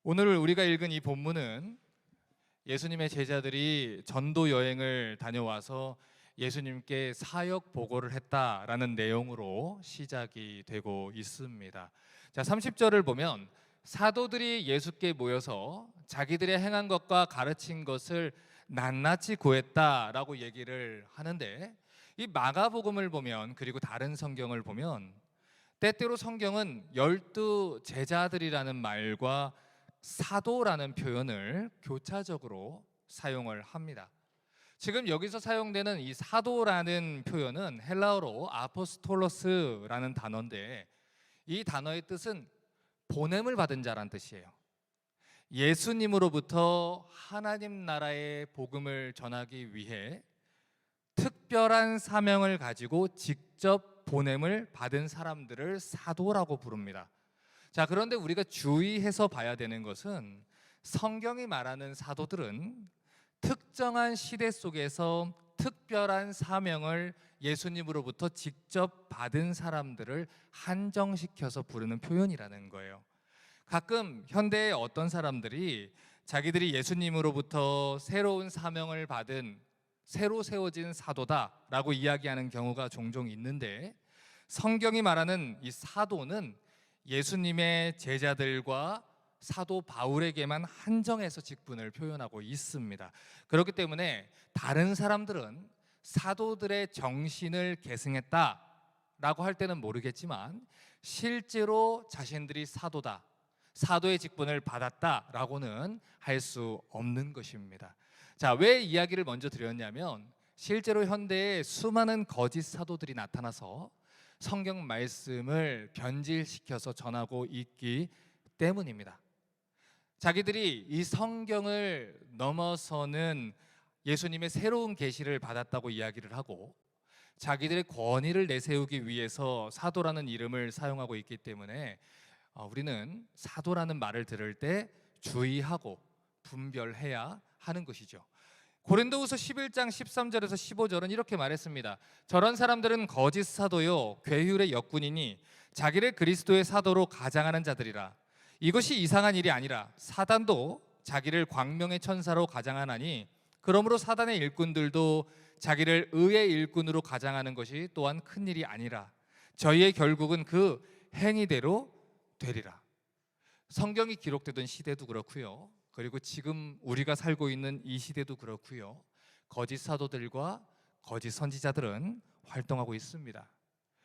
오늘 우리가 읽은 이 본문은 예수님의 제자들이 전도 여행을 다녀와서 예수님께 사역 보고를 했다라는 내용으로 시작이 되고 있습니다. 자, 30절을 보면 사도들이 예수께 모여서 자기들의 행한 것과 가르친 것을 낱낱이 고했다라고 얘기를 하는데, 이 마가복음을 보면, 그리고 다른 성경을 보면 때때로 성경은 12제자들이라는 말과 사도라는 표현을 교차적으로 사용을 합니다. 지금 여기서 사용되는 이 사도라는 표현은 헬라어로 아포스톨로스라는 단어인데, 이 단어의 뜻은 보냄을 받은 자란 뜻이에요. 예수님으로부터 하나님 나라의 복음을 전하기 위해 특별한 사명을 가지고 직접 보냄을 받은 사람들을 사도라고 부릅니다. 자, 그런데 우리가 주의해서 봐야 되는 것은 성경이 말하는 사도들은 특정한 시대 속에서 특별한 사명을 예수님으로부터 직접 받은 사람들을 한정시켜서 부르는 표현이라는 거예요. 가끔 현대의 어떤 사람들이 자기들이 예수님으로부터 새로운 사명을 받은 새로 세워진 사도다라고 이야기하는 경우가 종종 있는데, 성경이 말하는 이 사도는 예수님의 제자들과 사도 바울에게만 한정해서 직분을 표현하고 있습니다. 그렇기 때문에 다른 사람들은 사도들의 정신을 계승했다라고 할 때는 모르겠지만, 실제로 자신들이 사도다, 사도의 직분을 받았다라고는 할 수 없는 것입니다. 자, 왜 이야기를 먼저 드렸냐면, 실제로 현대에 수많은 거짓 사도들이 나타나서 성경 말씀을 변질시켜서 전하고 있기 때문입니다. 자기들이 이 성경을 넘어서는 예수님의 새로운 계시를 받았다고 이야기를 하고, 자기들의 권위를 내세우기 위해서 사도라는 이름을 사용하고 있기 때문에 우리는 사도라는 말을 들을 때 주의하고 분별해야 하는 것이죠. 고린도후서 11장 13절에서 15절은 이렇게 말했습니다. 저런 사람들은 거짓 사도요 괴휼의 역군이니 자기를 그리스도의 사도로 가장하는 자들이라. 이것이 이상한 일이 아니라 사단도 자기를 광명의 천사로 가장하나니, 그러므로 사단의 일꾼들도 자기를 의의 일꾼으로 가장하는 것이 또한 큰 일이 아니라 저희의 결국은 그 행위대로 되리라. 성경이 기록되던 시대도 그렇고요, 그리고 지금 우리가 살고 있는 이 시대도 그렇고요, 거짓 사도들과 거짓 선지자들은 활동하고 있습니다.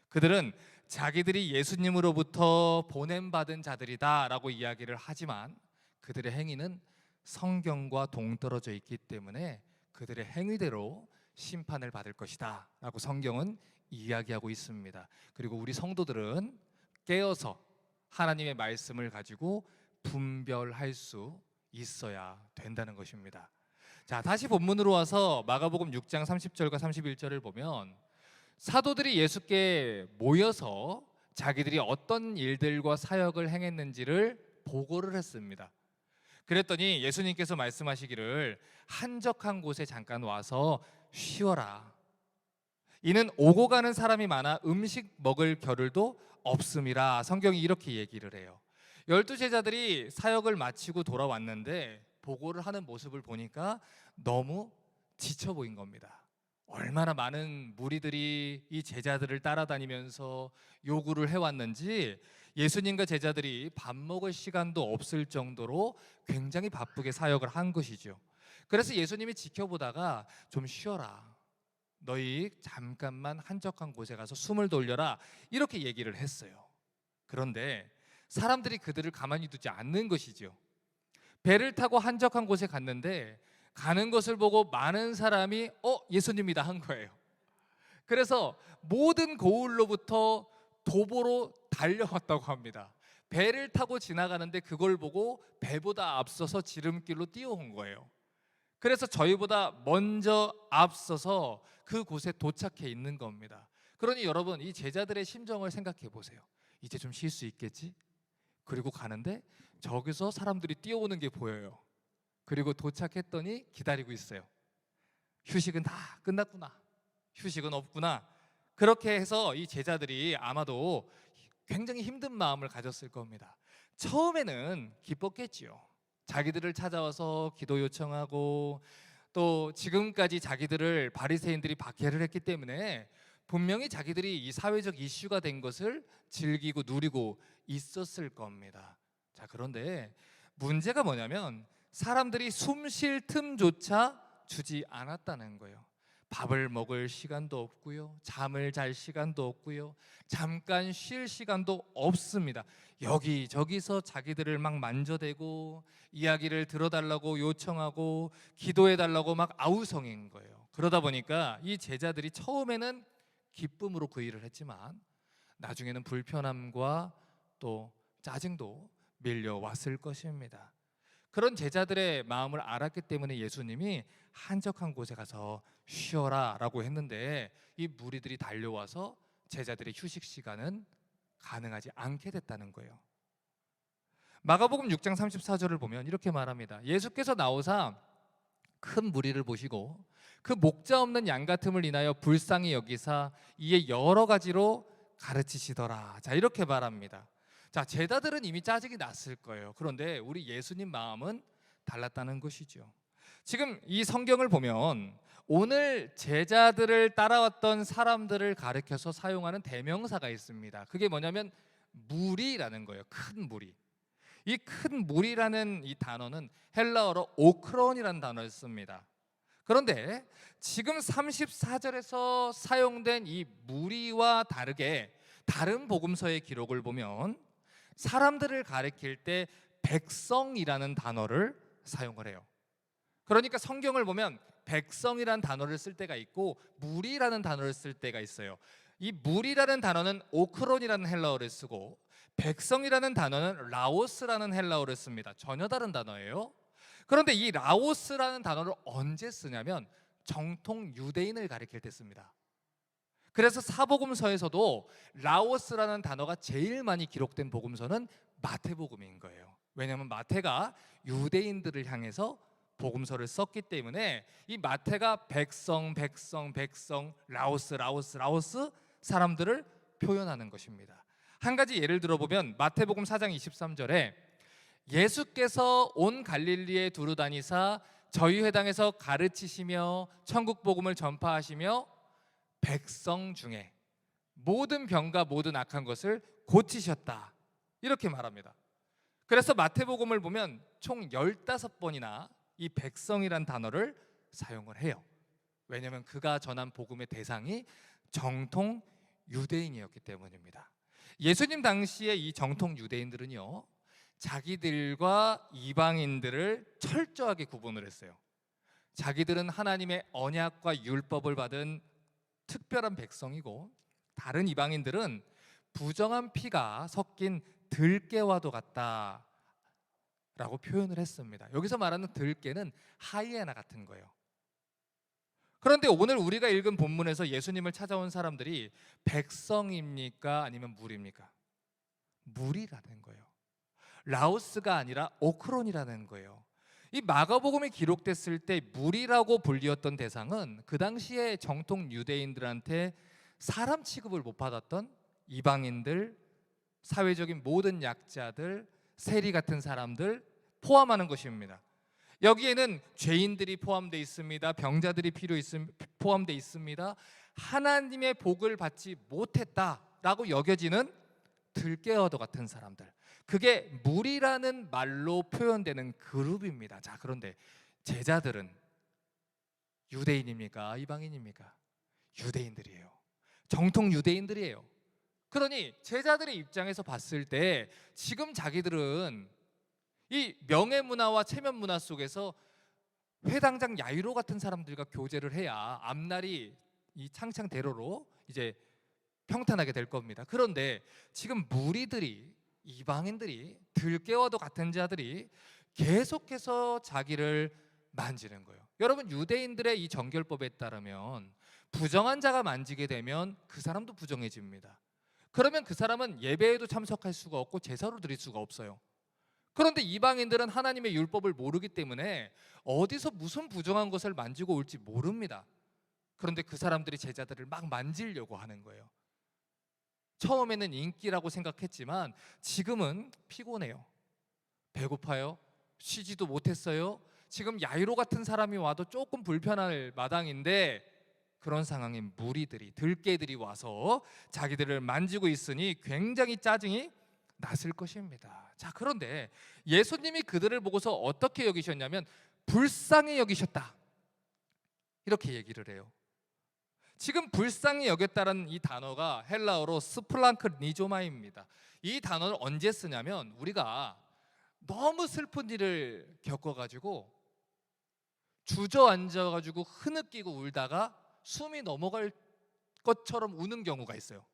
그들은 자기들이 예수님으로부터 보냄받은 자들이다 라고 이야기를 하지만, 그들의 행위는 성경과 동떨어져 있기 때문에 그들의 행위대로 심판을 받을 것이다 라고 성경은 이야기하고 있습니다. 그리고 우리 성도들은 깨어서 하나님의 말씀을 가지고 분별할 수 있어야 된다는 것입니다. 자, 다시 본문으로 와서 마가복음 6장 30절과 31절을 보면 사도들이 예수께 모여서 자기들이 어떤 일들과 사역을 행했는지를 보고를 했습니다. 그랬더니 예수님께서 말씀하시기를 한적한 곳에 잠깐 와서 쉬어라. 이는 오고 가는 사람이 많아 음식 먹을 겨를도 없음이라. 성경이 이렇게 얘기를 해요. 12제자들이 사역을 마치고 돌아왔는데 보고를 하는 모습을 보니까 너무 지쳐 보인 겁니다. 얼마나 많은 무리들이 이 제자들을 따라다니면서 요구를 해왔는지 예수님과 제자들이 밥 먹을 시간도 없을 정도로 굉장히 바쁘게 사역을 한 것이죠. 그래서 예수님이 지켜보다가 좀 쉬어라, 너희 잠깐만 한적한 곳에 가서 숨을 돌려라, 이렇게 얘기를 했어요. 그런데 사람들이 그들을 가만히 두지 않는 것이죠. 배를 타고 한적한 곳에 갔는데 가는 것을 보고 많은 사람이 예수님이다 한 거예요. 그래서 모든 고을로부터 도보로 달려왔다고 합니다. 배를 타고 지나가는데 그걸 보고 배보다 앞서서 지름길로 뛰어온 거예요. 그래서 저희보다 먼저 앞서서 그곳에 도착해 있는 겁니다. 그러니 여러분, 이 제자들의 심정을 생각해 보세요. 이제 좀 쉴 수 있겠지? 그리고 가는데 저기서 사람들이 뛰어오는 게 보여요. 그리고 도착했더니 기다리고 있어요. 휴식은 다 끝났구나, 휴식은 없구나. 그렇게 해서 이 제자들이 아마도 굉장히 힘든 마음을 가졌을 겁니다. 처음에는 기뻤겠지요. 자기들을 찾아와서 기도 요청하고 또 지금까지 자기들을 바리새인들이 박해를 했기 때문에 분명히 자기들이 이 사회적 이슈가 된 것을 즐기고 누리고 있었을 겁니다. 자, 그런데 문제가 뭐냐면 사람들이 숨 쉴 틈조차 주지 않았다는 거예요. 밥을 먹을 시간도 없고요, 잠을 잘 시간도 없고요, 잠깐 쉴 시간도 없습니다. 여기저기서 자기들을 막 만져대고 이야기를 들어달라고 요청하고 기도해달라고 막 아우성인 거예요. 그러다 보니까 이 제자들이 처음에는 기쁨으로 그 일을 했지만 나중에는 불편함과 또 짜증도 밀려왔을 것입니다. 그런 제자들의 마음을 알았기 때문에 예수님이 한적한 곳에 가서 쉬어라 라고 했는데 이 무리들이 달려와서 제자들의 휴식 시간은 가능하지 않게 됐다는 거예요. 마가복음 6장 34절을 보면 이렇게 말합니다. 예수께서 나오사 큰 무리를 보시고 그 목자 없는 양 같음을 인하여 불쌍히 여기사 이에 여러 가지로 가르치시더라. 자, 이렇게 말합니다. 자, 제자들은 이미 짜증이 났을 거예요. 그런데 우리 예수님 마음은 달랐다는 것이죠. 지금 이 성경을 보면 오늘 제자들을 따라왔던 사람들을 가리켜서 사용하는 대명사가 있습니다. 그게 뭐냐면 무리라는 거예요. 큰 무리. 이 큰 무리라는 이 단어는 헬라어로 오크론이라는 단어를 씁니다. 그런데 지금 34절에서 사용된 이 무리와 다르게 다른 복음서의 기록을 보면 사람들을 가리킬 때 백성이라는 단어를 사용을 해요. 그러니까 성경을 보면 백성이라는 단어를 쓸 때가 있고 무리라는 단어를 쓸 때가 있어요. 이 무리라는 단어는 오크론이라는 헬라어를 쓰고 백성이라는 단어는 라오스라는 헬라어를 씁니다. 전혀 다른 단어예요. 그런데 이 라오스라는 단어를 언제 쓰냐면 정통 유대인을 가리킬 때 씁니다. 그래서 사복음서에서도 라오스라는 단어가 제일 많이 기록된 복음서는 마태복음인 거예요. 왜냐하면 마태가 유대인들을 향해서 복음서를 썼기 때문에 이 마태가 백성 라오스 사람들을 표현하는 것입니다. 한 가지 예를 들어보면 마태복음 4장 23절에 예수께서 온 갈릴리에 두루 다니사 저희 회당에서 가르치시며 천국 복음을 전파하시며 백성 중에 모든 병과 모든 악한 것을 고치셨다, 이렇게 말합니다. 그래서 마태복음을 보면 총 15번이나 이 백성이란 단어를 사용을 해요. 왜냐하면 그가 전한 복음의 대상이 정통 유대인이었기 때문입니다. 예수님 당시에 이 정통 유대인들은요, 자기들과 이방인들을 철저하게 구분을 했어요. 자기들은 하나님의 언약과 율법을 받은 특별한 백성이고 다른 이방인들은 부정한 피가 섞인 들깨와도 같다 라고 표현을 했습니다. 여기서 말하는 들깨는 하이에나 같은 거예요. 그런데 오늘 우리가 읽은 본문에서 예수님을 찾아온 사람들이 백성입니까? 아니면 무리입니까? 무리라는 거예요. 라오스가 아니라 오크론이라는 거예요. 이 마가복음이 기록됐을 때 무리라고 불리었던 대상은 그 당시에 정통 유대인들한테 사람 취급을 못 받았던 이방인들, 사회적인 모든 약자들, 세리 같은 사람들 포함하는 것입니다. 여기에는 죄인들이 포함되어 있습니다. 병자들이 포함되어 있습니다. 하나님의 복을 받지 못했다라고 여겨지는 들깨와도 같은 사람들, 그게 무리라는 말로 표현되는 그룹입니다. 자, 그런데 제자들은 유대인입니까? 이방인입니까? 유대인들이에요. 정통 유대인들이에요. 그러니 제자들의 입장에서 봤을 때 지금 자기들은 이 명예문화와 체면문화 속에서 회당장 야이로 같은 사람들과 교제를 해야 앞날이 이 창창대로로 이제 평탄하게 될 겁니다. 그런데 지금 무리들이, 이방인들이, 들깨와도 같은 자들이 계속해서 자기를 만지는 거예요. 여러분, 유대인들의 이 정결법에 따르면 부정한 자가 만지게 되면 그 사람도 부정해집니다. 그러면 그 사람은 예배에도 참석할 수가 없고 제사로 드릴 수가 없어요. 그런데 이방인들은 하나님의 율법을 모르기 때문에 어디서 무슨 부정한 것을 만지고 올지 모릅니다. 그런데 그 사람들이 제자들을 막 만지려고 하는 거예요. 처음에는 인기라고 생각했지만 지금은 피곤해요. 배고파요. 쉬지도 못했어요. 지금 야이로 같은 사람이 와도 조금 불편할 마당인데 그런 상황에 무리들이, 들개들이 와서 자기들을 만지고 있으니 굉장히 짜증이 났을 것입니다. 자, 그런데 예수님이 그들을 보고서 어떻게 여기셨냐면 불쌍히 여기셨다, 이렇게 얘기를 해요. 지금 불쌍히 여겼다는 이 단어가 헬라어로 스플랑크니조마입니다. 이 단어를 언제 쓰냐면 우리가 너무 슬픈 일을 겪어가지고 주저앉아가지고 흐느끼고 울다가 숨이 넘어갈 것처럼 우는 경우가 있어요.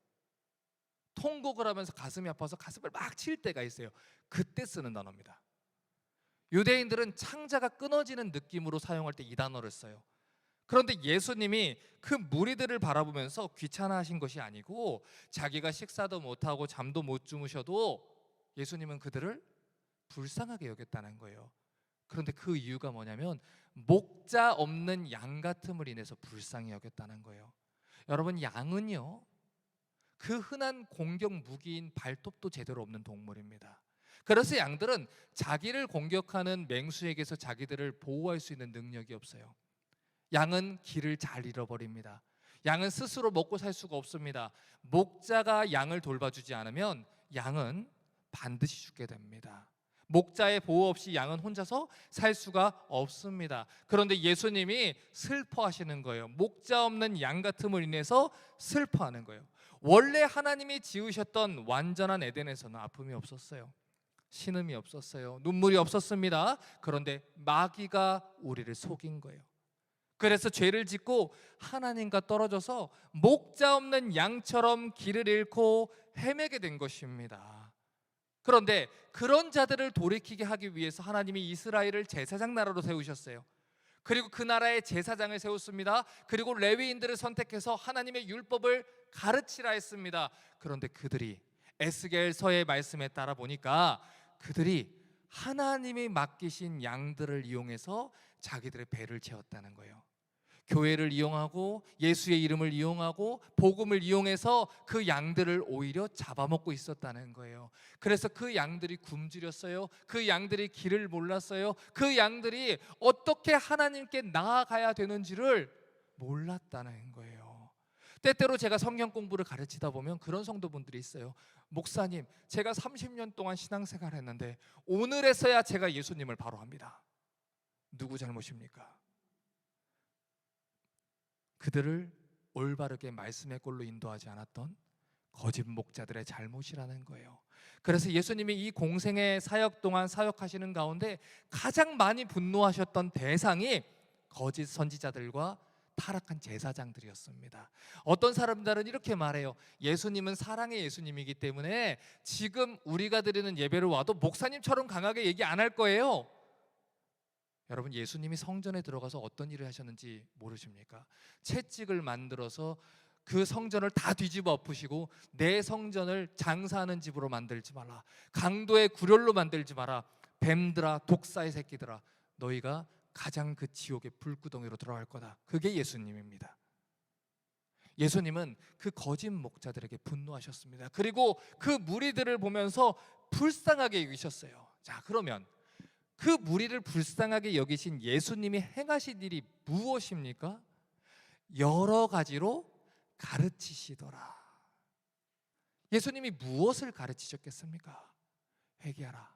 통곡을 하면서 가슴이 아파서 가슴을 막 칠 때가 있어요. 그때 쓰는 단어입니다. 유대인들은 창자가 끊어지는 느낌으로 사용할 때 이 단어를 써요. 그런데 예수님이 그 무리들을 바라보면서 귀찮아하신 것이 아니고 자기가 식사도 못하고 잠도 못 주무셔도 예수님은 그들을 불쌍하게 여겼다는 거예요. 그런데 그 이유가 뭐냐면 목자 없는 양 같음을 인해서 불쌍히 여겼다는 거예요. 여러분, 양은요, 그 흔한 공격 무기인 발톱도 제대로 없는 동물입니다. 그래서 양들은 자기를 공격하는 맹수에게서 자기들을 보호할 수 있는 능력이 없어요. 양은 길을 잘 잃어버립니다. 양은 스스로 먹고 살 수가 없습니다. 목자가 양을 돌봐주지 않으면 양은 반드시 죽게 됩니다. 목자의 보호 없이 양은 혼자서 살 수가 없습니다. 그런데 예수님이 슬퍼하시는 거예요. 목자 없는 양 같음을 인해서 슬퍼하는 거예요. 원래 하나님이 지으셨던 완전한 에덴에서는 아픔이 없었어요. 신음이 없었어요. 눈물이 없었습니다. 그런데 마귀가 우리를 속인 거예요. 그래서 죄를 짓고 하나님과 떨어져서 목자 없는 양처럼 길을 잃고 헤매게 된 것입니다. 그런데 그런 자들을 돌이키게 하기 위해서 하나님이 이스라엘을 제사장 나라로 세우셨어요. 그리고 그 나라에 제사장을 세웠습니다. 그리고 레위인들을 선택해서 하나님의 율법을 가르치라 했습니다. 그런데 그들이 에스겔서의 말씀에 따라 보니까 그들이 하나님이 맡기신 양들을 이용해서 자기들의 배를 채웠다는 거예요. 교회를 이용하고 예수의 이름을 이용하고 복음을 이용해서 그 양들을 오히려 잡아먹고 있었다는 거예요. 그래서 그 양들이 굶주렸어요. 그 양들이 길을 몰랐어요. 그 양들이 어떻게 하나님께 나아가야 되는지를 몰랐다는 거예요. 때때로 제가 성경 공부를 가르치다 보면 그런 성도분들이 있어요. 목사님, 제가 30년 동안 신앙생활을 했는데 오늘에서야 제가 예수님을 바로 합니다. 누구 잘못입니까? 그들을 올바르게 말씀의 꼴로 인도하지 않았던 거짓 목자들의 잘못이라는 거예요. 그래서 예수님이 이 공생의 사역 동안 사역하시는 가운데 가장 많이 분노하셨던 대상이 거짓 선지자들과 타락한 제사장들이었습니다. 어떤 사람들은 이렇게 말해요. 예수님은 사랑의 예수님이기 때문에 지금 우리가 드리는 예배를 와도 목사님처럼 강하게 얘기 안 할 거예요. 여러분, 예수님이 성전에 들어가서 어떤 일을 하셨는지 모르십니까? 채찍을 만들어서 그 성전을 다 뒤집어 엎으시고 내 성전을 장사하는 집으로 만들지 말라, 강도의 굴혈로 만들지 마라, 뱀들아 독사의 새끼들아 너희가 가장 그 지옥의 불구덩이로 들어갈 거다. 그게 예수님입니다. 예수님은 그 거짓 목자들에게 분노하셨습니다. 그리고 그 무리들을 보면서 불쌍하게 여기셨어요. 자, 그러면 그 무리를 불쌍하게 여기신 예수님이 행하신 일이 무엇입니까? 여러 가지로 가르치시더라. 예수님이 무엇을 가르치셨겠습니까? 회개하라,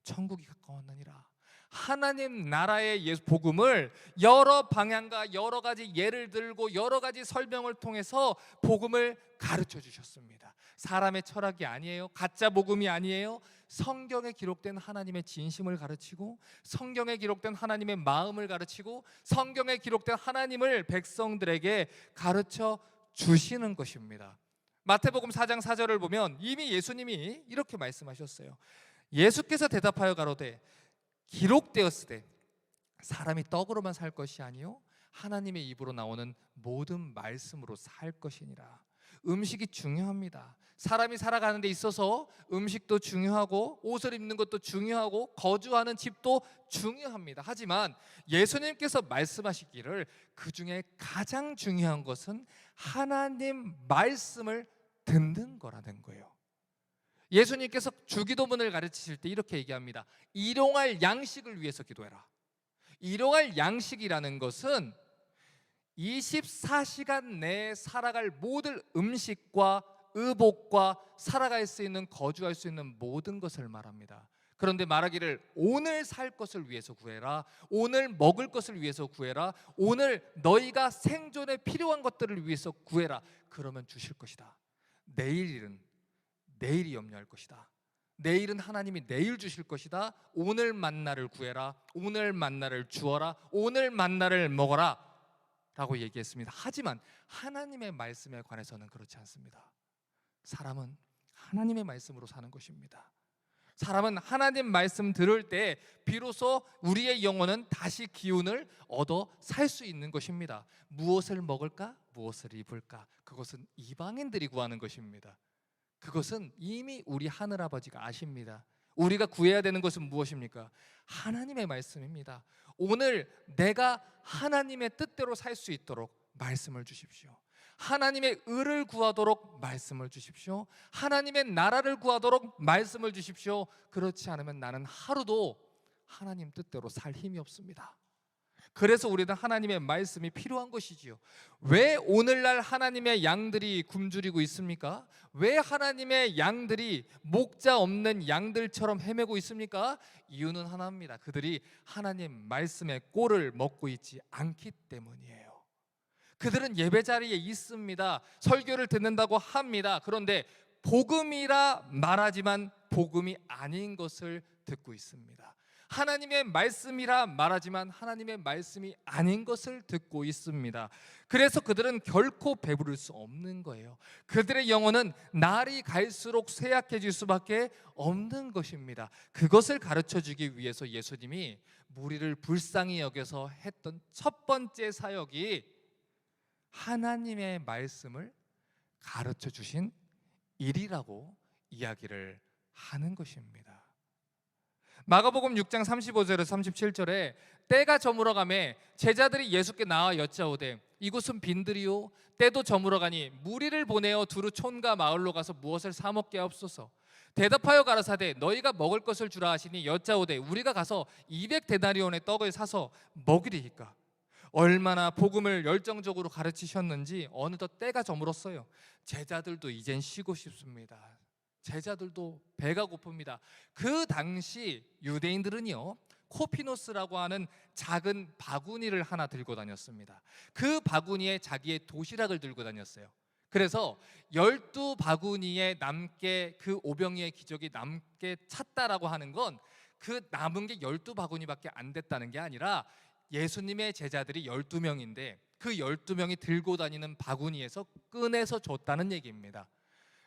천국이 가까웠느니라. 하나님 나라의 복음을 여러 방향과 여러 가지 예를 들고 여러 가지 설명을 통해서 복음을 가르쳐 주셨습니다. 사람의 철학이 아니에요. 가짜 복음이 아니에요. 성경에 기록된 하나님의 진심을 가르치고 성경에 기록된 하나님의 마음을 가르치고 성경에 기록된 하나님을 백성들에게 가르쳐 주시는 것입니다. 마태복음 4장 4절을 보면 이미 예수님이 이렇게 말씀하셨어요. 예수께서 대답하여 가로되 기록되었으되 사람이 떡으로만 살 것이 아니요 하나님의 입으로 나오는 모든 말씀으로 살 것이니라. 음식이 중요합니다. 사람이 살아가는 데 있어서 음식도 중요하고 옷을 입는 것도 중요하고 거주하는 집도 중요합니다. 하지만 예수님께서 말씀하시기를 그 중에 가장 중요한 것은 하나님 말씀을 듣는 거라는 거예요. 예수님께서 주기도문을 가르치실 때 이렇게 얘기합니다. 일용할 양식을 위해서 기도해라. 일용할 양식이라는 것은 24시간 내에 살아갈 모든 음식과 의복과 살아갈 수 있는, 거주할 수 있는 모든 것을 말합니다. 그런데 말하기를 오늘 살 것을 위해서 구해라, 오늘 먹을 것을 위해서 구해라, 오늘 너희가 생존에 필요한 것들을 위해서 구해라. 그러면 주실 것이다. 내일 일은 내일이 염려할 것이다. 내일은 하나님이 내일 주실 것이다. 오늘 만나를 구해라, 오늘 만나를 주어라, 오늘 만나를 먹어라 라고 얘기했습니다. 하지만 하나님의 말씀에 관해서는 그렇지 않습니다. 사람은 하나님의 말씀으로 사는 것입니다. 사람은 하나님 말씀 들을 때 비로소 우리의 영혼은 다시 기운을 얻어 살 수 있는 것입니다. 무엇을 먹을까? 무엇을 입을까? 그것은 이방인들이 구하는 것입니다. 그것은 이미 우리 하늘아버지가 아십니다. 우리가 구해야 되는 것은 무엇입니까? 하나님의 말씀입니다. 오늘 내가 하나님의 뜻대로 살 수 있도록 말씀을 주십시오. 하나님의 의를 구하도록 말씀을 주십시오. 하나님의 나라를 구하도록 말씀을 주십시오. 그렇지 않으면 나는 하루도 하나님 뜻대로 살 힘이 없습니다. 그래서 우리는 하나님의 말씀이 필요한 것이지요. 왜 오늘날 하나님의 양들이 굶주리고 있습니까? 왜 하나님의 양들이 목자 없는 양들처럼 헤매고 있습니까? 이유는 하나입니다. 그들이 하나님 말씀의 꼴을 먹고 있지 않기 때문이에요. 그들은 예배 자리에 있습니다. 설교를 듣는다고 합니다. 그런데 복음이라 말하지만 복음이 아닌 것을 듣고 있습니다. 하나님의 말씀이라 말하지만 하나님의 말씀이 아닌 것을 듣고 있습니다. 그래서 그들은 결코 배부를 수 없는 거예요. 그들의 영혼은 날이 갈수록 쇠약해질 수밖에 없는 것입니다. 그것을 가르쳐주기 위해서 예수님이 무리를 불쌍히 여겨서 했던 첫 번째 사역이 하나님의 말씀을 가르쳐 주신 일이라고 이야기를 하는 것입니다. 마가복음 6장 35절에서 37절에 때가 저물어가매 제자들이 예수께 나와 여짜오되 이곳은 빈들이요 때도 저물어가니 무리를 보내어 두루 촌과 마을로 가서 무엇을 사 먹게 하옵소서. 대답하여 가라사대 너희가 먹을 것을 주라 하시니 여짜오되 우리가 가서 200데나리온의 떡을 사서 먹으리이까. 얼마나 복음을 열정적으로 가르치셨는지 어느덧 때가 저물었어요. 제자들도 이젠 쉬고 싶습니다. 제자들도 배가 고픕니다. 그 당시 유대인들은요 코피노스라고 하는 작은 바구니를 하나 들고 다녔습니다. 그 바구니에 자기의 도시락을 들고 다녔어요. 그래서 12바구니에 남게 그 오병이의 기적이 남게 찼다라고 하는 건 그 남은 게 12바구니밖에 안 됐다는 게 아니라 예수님의 제자들이 12명인데 그 12명이 들고 다니는 바구니에서 꺼내서 줬다는 얘기입니다.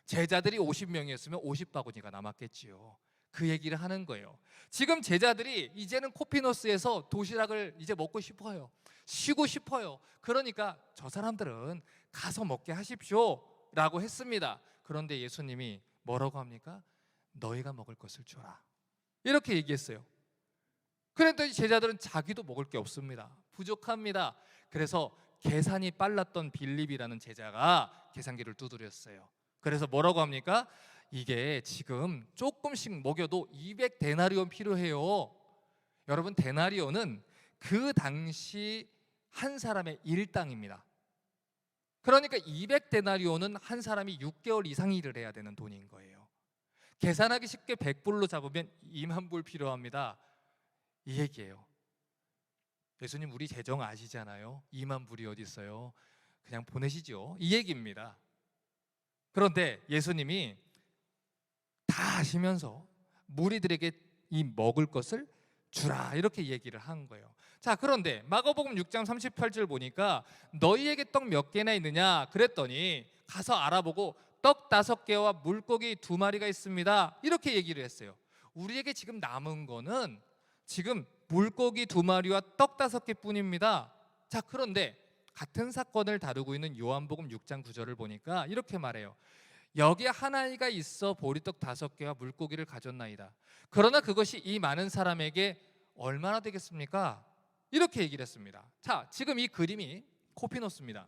제자들이 50명이었으면 50바구니가 남았겠지요. 그 얘기를 하는 거예요. 지금 제자들이 이제는 코피노스에서 도시락을 이제 먹고 싶어요. 쉬고 싶어요. 그러니까 저 사람들은 가서 먹게 하십시오 라고 했습니다. 그런데 예수님이 뭐라고 합니까? 너희가 먹을 것을 줘라 이렇게 얘기했어요. 그런데 제자들은 자기도 먹을 게 없습니다. 부족합니다. 그래서 계산이 빨랐던 빌립이라는 제자가 계산기를 두드렸어요. 그래서 뭐라고 합니까? 이게 지금 조금씩 먹여도 200데나리온 필요해요. 여러분 데나리온은 그 당시 한 사람의 일당입니다. 그러니까 200데나리온은 한 사람이 6개월 이상 일을 해야 되는 돈인 거예요. 계산하기 쉽게 100불로 잡으면 2만 불 필요합니다. 이 얘기예요. 예수님 우리 재정 아시잖아요. 2만 불이 어디 있어요? 그냥 보내시죠. 이 얘기입니다. 그런데 예수님이 다 아시면서 무리들에게 이 먹을 것을 주라 이렇게 얘기를 한 거예요. 자, 그런데 마가복음 6장 38절 보니까 너희에게 떡 몇 개나 있느냐 그랬더니 가서 알아보고 떡 5개와 물고기 2마리가 있습니다 이렇게 얘기를 했어요. 우리에게 지금 남은 거는 지금 물고기 2마리와 떡 5개 뿐입니다. 자, 그런데 같은 사건을 다루고 있는 요한복음 6장 9절을 보니까 이렇게 말해요. 여기에 한 아이가 있어 보리떡 5개와 물고기를 가졌나이다. 그러나 그것이 이 많은 사람에게 얼마나 되겠습니까? 이렇게 얘기를 했습니다. 자, 지금 이 그림이 코피노스입니다.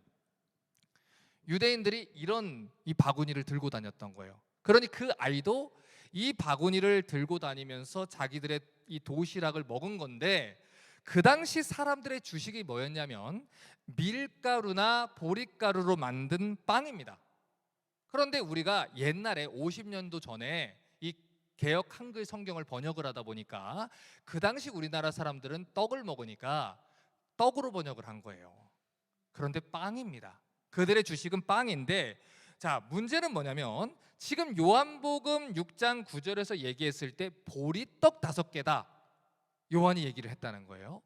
유대인들이 이런 이 바구니를 들고 다녔던 거예요. 그러니 그 아이도 이 바구니를 들고 다니면서 자기들의 이 도시락을 먹은 건데, 그 당시 사람들의 주식이 뭐였냐면 밀가루나 보리가루로 만든 빵입니다. 그런데 우리가 옛날에 50년도 전에 이 개역 한글 성경을 번역을 하다 보니까 그 당시 우리나라 사람들은 떡을 먹으니까 떡으로 번역을 한 거예요. 그런데 빵입니다. 그들의 주식은 빵인데, 자, 문제는 뭐냐면 지금 요한복음 6장 9절에서 얘기했을 때 보리떡 5개다, 요한이 얘기를 했다는 거예요.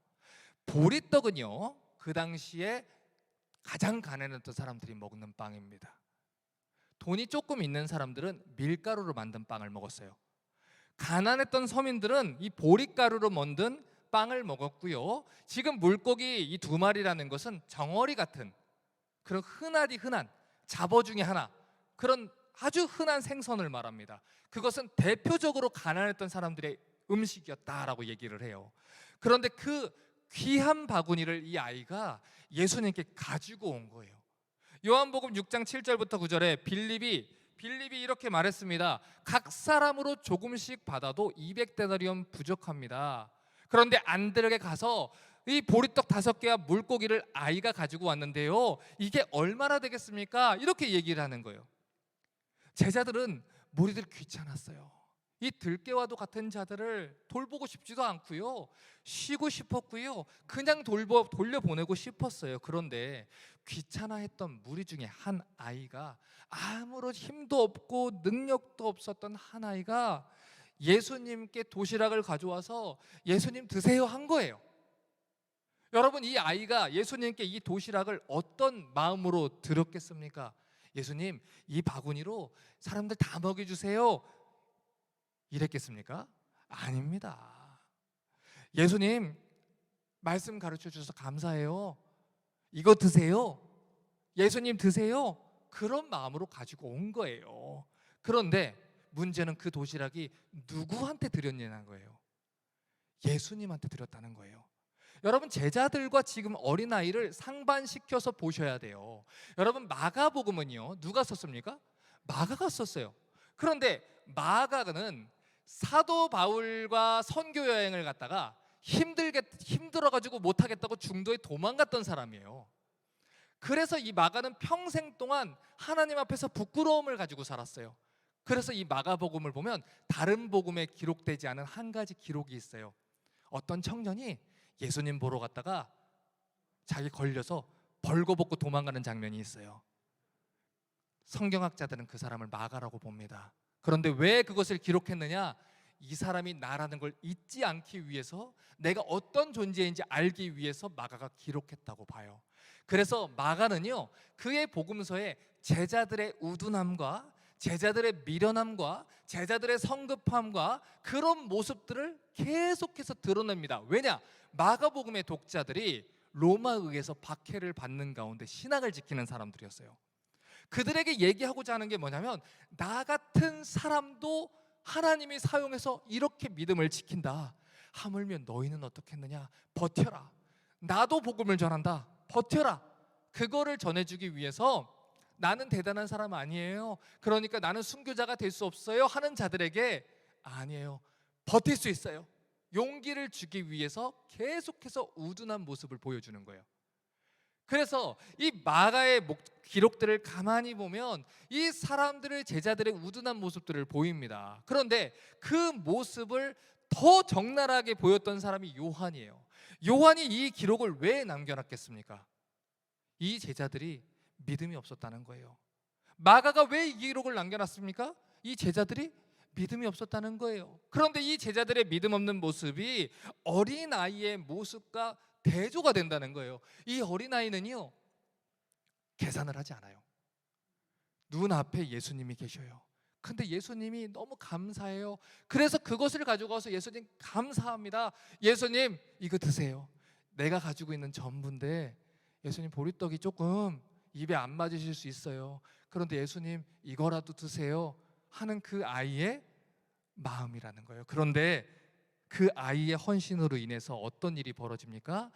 보리떡은요, 그 당시에 가장 가난했던 사람들이 먹는 빵입니다. 돈이 조금 있는 사람들은 밀가루로 만든 빵을 먹었어요. 가난했던 서민들은 이 보리가루로 만든 빵을 먹었고요. 지금 물고기 이 2마리라는 것은 정어리 같은 그런 흔한 잡어 중에 하나, 그런 아주 흔한 생선을 말합니다. 그것은 대표적으로 가난했던 사람들의 음식이었다라고 얘기를 해요. 그런데 그 귀한 바구니를 이 아이가 예수님께 가지고 온 거예요. 요한복음 6장 7절부터 9절에 빌립이 이렇게 말했습니다. 각 사람으로 조금씩 받아도 200데나리온 부족합니다. 그런데 안드레에게 가서 이 보리떡 5개와 물고기를 아이가 가지고 왔는데요, 이게 얼마나 되겠습니까? 이렇게 얘기를 하는 거예요. 제자들은 무리들 귀찮았어요. 이 들깨와도 같은 자들을 돌보고 싶지도 않고요, 쉬고 싶었고요, 그냥 돌려보내고 싶었어요. 그런데 귀찮아했던 무리 중에 한 아이가, 아무런 힘도 없고 능력도 없었던 한 아이가 예수님께 도시락을 가져와서 예수님 드세요 한 거예요. 여러분, 이 아이가 예수님께 이 도시락을 어떤 마음으로 드렸겠습니까? 예수님, 이 바구니로 사람들 다 먹여주세요, 이랬겠습니까? 아닙니다. 예수님, 말씀 가르쳐 주셔서 감사해요, 이거 드세요, 예수님 드세요, 그런 마음으로 가지고 온 거예요. 그런데 문제는 그 도시락이 누구한테 드렸냐는 거예요. 예수님한테 드렸다는 거예요. 여러분, 제자들과 지금 어린아이를 상반시켜서 보셔야 돼요. 여러분, 마가복음은요, 누가 썼습니까? 마가가 썼어요. 그런데 마가는 사도 바울과 선교 여행을 갔다가 힘들어가지고 못하겠다고 중도에 도망갔던 사람이에요. 그래서 이 마가는 평생 동안 하나님 앞에서 부끄러움을 가지고 살았어요. 그래서 이 마가복음을 보면 다른 복음에 기록되지 않은 한 가지 기록이 있어요. 어떤 청년이 예수님 보러 갔다가 자기 걸려서 벌거벗고 도망가는 장면이 있어요. 성경학자들은 그 사람을 마가라고 봅니다. 그런데 왜 그것을 기록했느냐? 이 사람이 나라는 걸 잊지 않기 위해서, 내가 어떤 존재인지 알기 위해서 마가가 기록했다고 봐요. 그래서 마가는요, 그의 복음서에 제자들의 우둔함과 제자들의 미련함과 제자들의 성급함과 그런 모습들을 계속해서 드러냅니다. 왜냐? 마가복음의 독자들이 로마에 의해서 박해를 받는 가운데 신학을 지키는 사람들이었어요. 그들에게 얘기하고자 하는 게 뭐냐면, 나 같은 사람도 하나님이 사용해서 이렇게 믿음을 지킨다. 하물며 너희는 어떻겠느냐? 버텨라. 나도 복음을 전한다. 버텨라. 그거를 전해주기 위해서, 나는 대단한 사람 아니에요, 그러니까 나는 순교자가 될 수 없어요 하는 자들에게, 아니에요, 버틸 수 있어요, 용기를 주기 위해서 계속해서 우둔한 모습을 보여주는 거예요. 그래서 이 마가의 기록들을 가만히 보면 이 사람들의, 제자들의 우둔한 모습들을 보입니다. 그런데 그 모습을 더 적나라하게 보였던 사람이 요한이에요. 요한이 이 기록을 왜 남겨놨겠습니까? 이 제자들이 믿음이 없었다는 거예요. 마가가 왜 이 기록을 남겨놨습니까? 이 제자들이 믿음이 없었다는 거예요. 그런데 이 제자들의 믿음 없는 모습이 어린아이의 모습과 대조가 된다는 거예요. 이 어린아이는요, 계산을 하지 않아요. 눈앞에 예수님이 계셔요. 근데 예수님이 너무 감사해요. 그래서 그것을 가지고 와서 예수님 감사합니다, 예수님 이거 드세요, 내가 가지고 있는 전부인데 예수님 보리떡이 조금 입에 안 맞으실 수 있어요, 그런데 예수님 이거라도 드세요 하는 그 아이의 마음이라는 거예요. 그런데 그 아이의 헌신으로 인해서 어떤 일이 벌어집니까?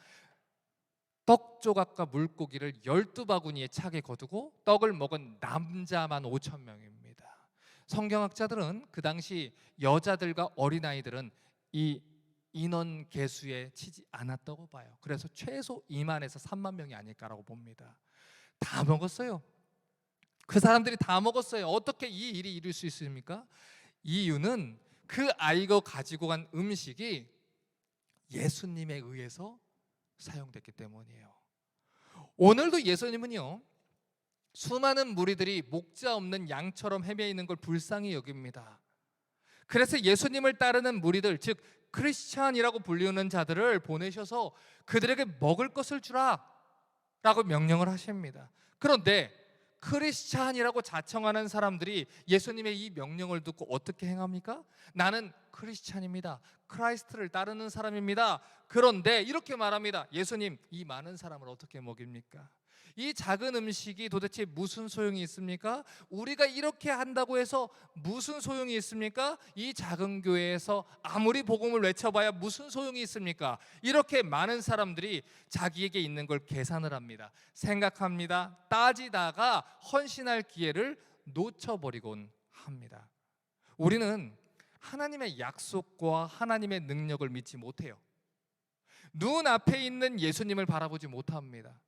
떡 조각과 물고기를 12바구니에 차게 거두고 떡을 먹은 남자만 5천 명입니다. 성경학자들은 그 당시 여자들과 어린아이들은 이 인원 개수에 치지 않았다고 봐요. 그래서 최소 2만에서 3만 명이 아닐까라고 봅니다. 다 먹었어요. 그 사람들이 다 먹었어요. 어떻게 이 일이 이룰 수 있습니까? 이유는 그 아이가 가지고 간 음식이 예수님에 의해서 사용됐기 때문이에요. 오늘도 예수님은요, 수많은 무리들이 목자 없는 양처럼 헤매 있는 걸 불쌍히 여깁니다. 그래서 예수님을 따르는 무리들, 즉 크리스찬이라고 불리는 자들을 보내셔서 그들에게 먹을 것을 주라 라고 명령을 하십니다. 그런데 크리스찬이라고 자청하는 사람들이 예수님의 이 명령을 듣고 어떻게 행합니까? 나는 크리스찬입니다. 크라이스트를 따르는 사람입니다. 그런데 이렇게 말합니다. 예수님, 이 많은 사람을 어떻게 먹입니까? 이 작은 음식이 도대체 무슨 소용이 있습니까? 우리가 이렇게 한다고 해서 무슨 소용이 있습니까? 이 작은 교회에서 아무리 복음을 외쳐봐야 무슨 소용이 있습니까? 이렇게 많은 사람들이 자기에게 있는 걸 계산을 합니다. 생각합니다. 따지다가 헌신할 기회를 놓쳐버리곤 합니다. 우리는 하나님의 약속과 하나님의 능력을 믿지 못해요. 눈앞에 있는 예수님을 바라보지 못합니다.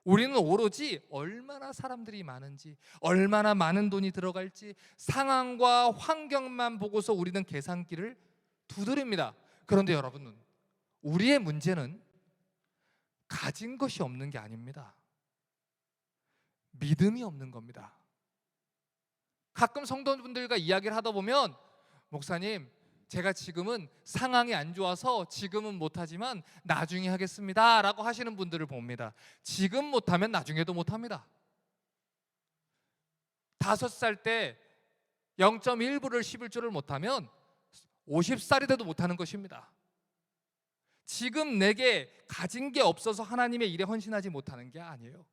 우리는 오로지 얼마나 사람들이 많은지, 얼마나 많은 돈이 들어갈지 상황과 환경만 보고서 우리는 계산기를 두드립니다. 그런데 여러분, 우리의 문제는 가진 것이 없는 게 아닙니다. 믿음이 없는 겁니다. 가끔 성도분들과 이야기를 하다 보면, 목사님, 제가 지금은 상황이 안 좋아서 지금은 못하지만 나중에 하겠습니다 라고 하시는 분들을 봅니다. 지금 못하면 나중에도 못합니다. 5살 때 0.1불을 11조를 못하면 50살이 돼도 못하는 것입니다. 지금 내게 가진 게 없어서 하나님의 일에 헌신하지 못하는 게 아니에요.